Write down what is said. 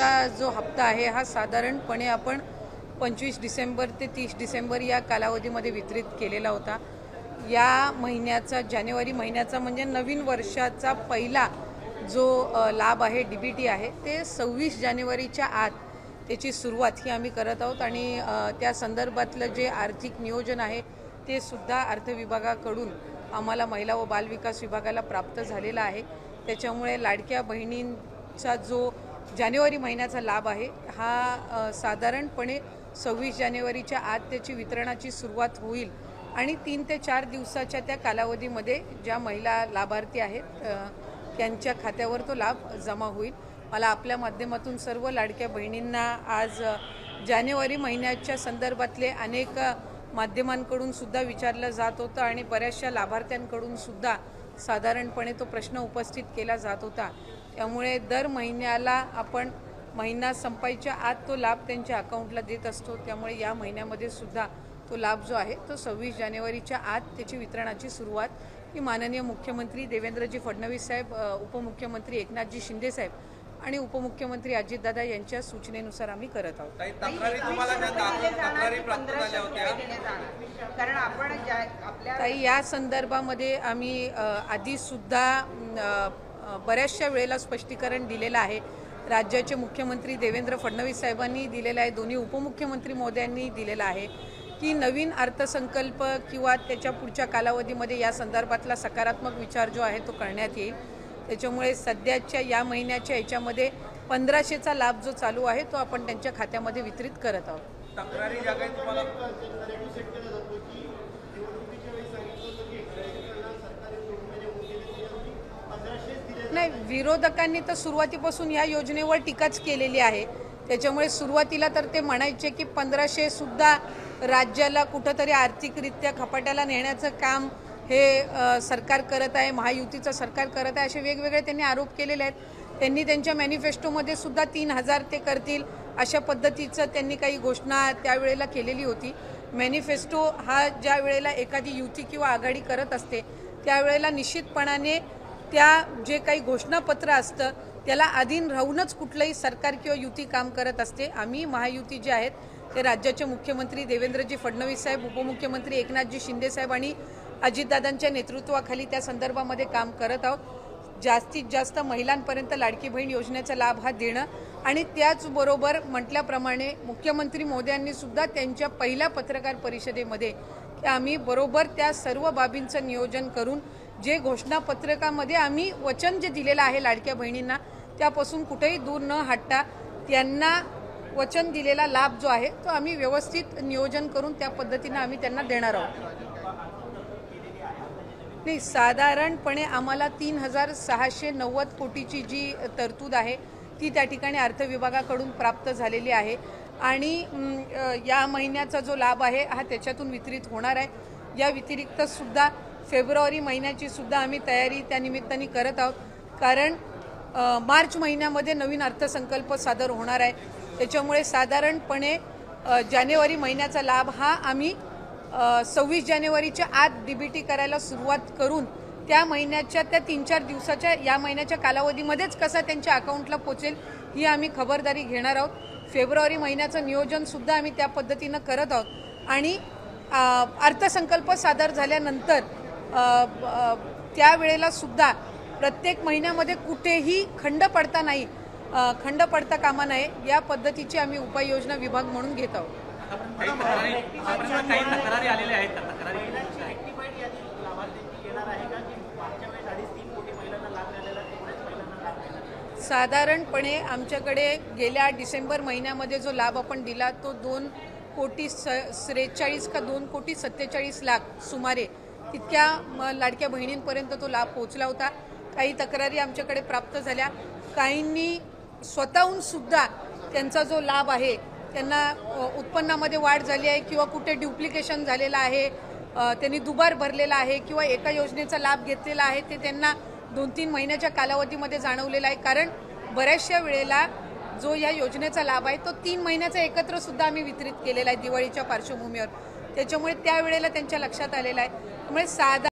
महिन्याचा जो हप्ता आहे हा साधारणपणे आपण 25 डिसेंबर ते 30 डिसेंबर या कालावधीमध्ये वितरित केलेला होता। या महिन्याचा जानेवारी महिन्याचा म्हणजे नवीन वर्षाचा पहिला जो लाभ आहे डीबीटी आहे ते 26 जानेवारीच्या आत त्याची सुरुवात ही आम्ही करत आहोत आणि त्या संदर्भातलं जे आर्थिक नियोजन आहे ते सुद्धा अर्थ विभागाकडून आम्हाला महिला व बाल विकास विभागाला प्राप्त झालेला आहे। त्याच्यामुळे लाडक्या बहिणींचा जो जानेवारी महिन्याचा लाभ आहे हा साधारणपणे 26 जानेवारीच्या आत त्याची वितरणाची सुरुवात होईल आणि 3 ते 4 दिवसाच्या त्या कालावधीमध्ये ज्या महिला लाभार्थी आहेत त्यांच्या खात्यावर तो लाभ जमा होईल। मला आपल्या माध्यमातून सर्व लाडक्या बहिणींना आज जानेवारी महिन्याच्या संदर्भातले अनेक माध्यमांकडून सुद्धा विचारलं जात होतं आणि बऱ्याचशा लाभार्थ्यांकडून सुद्धा साधारणपणे तो प्रश्न उपस्थित केला जात होता। त्यामुळे दर महिन्याला आपण महिना संपायच्या आत तो लाभ त्यांच्या अकाउंटला देत असतो। त्यामुळे या महिन्यामध्ये सुद्धा तो लाभ जो आहे तो 26 जानेवारीच्या आत त्याची वितरणाची सुरुवात ही माननीय मुख्यमंत्री देवेंद्रजी फडणवीस साहेब, उपमुख्यमंत्री एकनाथजी शिंदे साहेब आणि उपमुख्यमंत्री अजितदादा यांच्या सूचनेनुसार आम्ही करत आहोत। ताई, या संदर्भामध्ये आम्ही आधी सुद्धा बऱ्याचशा वेळेला स्पष्टीकरण दिलेलं आहे। राज्याचे मुख्यमंत्री देवेंद्र फडणवीस साहेबांनी दिलेलं आहे, दोन्ही उपमुख्यमंत्री महोदयांनी दिलेलं आहे की नवीन अर्थसंकल्प किंवा त्याच्या पुढच्या कालावधीमध्ये या संदर्भातला सकारात्मक विचार जो आहे तो करण्यात येईल। त्याच्यामुळे सध्याच्या या महिन्याच्या याच्यामध्ये 1500चा लाभ जो चालू आहे तो आपण त्यांच्या खात्यामध्ये वितरित करत आहोत। नाही, विरोधकांनी तर सुरुवातीपासून या योजनेवर टीकाच केलेली आहे। त्याच्यामुळे सुरुवातीला तर ते म्हणायचे की 1500 सुद्धा राज्याला कुठंतरी आर्थिकरित्या खपाट्याला नेण्याचं काम हे सरकार करत आहे, महायुतीचं सरकार करत आहे, असे वेगवेगळे त्यांनी आरोप केलेले आहेत। त्यांनी त्यांच्या मॅनिफेस्टोमध्ये सुद्धा 3000 ते करतील अशा पद्धतीचं त्यांनी काही घोषणा त्यावेळेला केलेली होती। मॅनिफेस्टो हा ज्या वेळेला एखादी युती किंवा आघाडी करत असते त्यावेळेला निश्चितपणाने त्या जे काही घोषणापत्र असतं त्याला अधीन राहूनच कुठलंही सरकार किंवा युती काम करत असते। आम्ही महायुती जे आहेत ते राज्याचे मुख्यमंत्री देवेंद्रजी फडणवीस साहेब, उपमुख्यमंत्री एकनाथजी शिंदे साहेब आणि अजितदादांच्या नेतृत्वाखाली त्या संदर्भामध्ये काम करत आहोत। जास्तीत जास्त महिलांपर्यंत लाडकी बहीण योजनेचा लाभ हा देणं आणि त्याचबरोबर म्हटल्याप्रमाणे मुख्यमंत्री महोदयांनी सुद्धा त्यांच्या पहिल्या पत्रकार परिषदेमध्ये की आम्ही बरोबर त्या सर्व बाबींचं नियोजन करून जे घोषणापत्रकामध्ये आम्ही वचन जे दिलेलं आहे लाडक्या बहिणींना त्यापासून कुठेही दूर न हटता त्यांना वचन दिलेला लाभ जो आहे तो आम्ही व्यवस्थित नियोजन करून त्या पद्धतीने आम्ही त्यांना देणार आहोत। नाही, साधारणपणे आम्हाला 3690 कोटीची जी तरतूद आहे ती त्या ठिकाणी अर्थ विभागाकडून प्राप्त झालेली आहे आणि या महिन्याचा जो लाभ आहे हा त्याच्यातून वितरित होणार आहे। या व्यतिरिक्त सुद्धा फेब्रुवारी महिन्याची सुद्धा आम्ही तयारी त्या निमित्ताने करत आहोत, कारण मार्च महिन्यामध्ये नवीन अर्थसंकल्प सादर होणार आहे। त्याच्यामुळे साधारणपणे जानेवारी महिन्याचा लाभ हा आम्ही 26 जानेवारीच्या आत डीबीटी करायला सुरुवात करून त्या महिन्याच्या त्या 3-4 दिवसाच्या या महिन्याच्या कालावधीमध्येच कसा त्यांच्या अकाउंटला पोचेल ही आम्ही खबरदारी घेणार आहोत। फेब्रुवारी महिन्याचं नियोजन सुद्धा आम्ही त्या पद्धतीनं करत आहोत आणि अर्थसंकल्प सादर झाल्यानंतर त्यावेळेला सुद्धा प्रत्येक महिन्यामध्ये कुठेही खंड पडता कामा नये या पद्धतीची आम्ही उपाययोजना विभाग म्हणून घेत आहोत। साधारणपणे आमच्याकडे गेल्या डिसेंबर महिन्यामध्ये जो लाभ आपण दिला तो 2,43 का 2,47 सुमारे तितक्या लाडक्या बहिणींपर्यंत तो लाभ पोहोचला होता। काही तक्रारी आमच्याकडे प्राप्त झाल्या, काहींनी स्वतःहून सुद्धा त्यांचा जो लाभ आहे त्यांना उत्पन्नामध्ये वाढ झाली आहे किंवा कुठे ड्युप्लिकेशन झालेलं आहे, त्यांनी दुबार भरलेला आहे किंवा एका योजनेचा लाभ घेतलेला आहे ते त्यांना 2-3 महिन्याच्या कालावधीमध्ये जाणवलेला आहे। कारण बऱ्याचशा वेळेला जो या योजनेचा लाभ आहे तो 3 महिन्याचा एकत्र सुद्धा आम्ही वितरित केलेला आहे दिवाळीच्या पार्श्वभूमीवर, त्याच्यामुळे त्यावेळेला त्यांच्या लक्षात आलेला आहे। त्यामुळे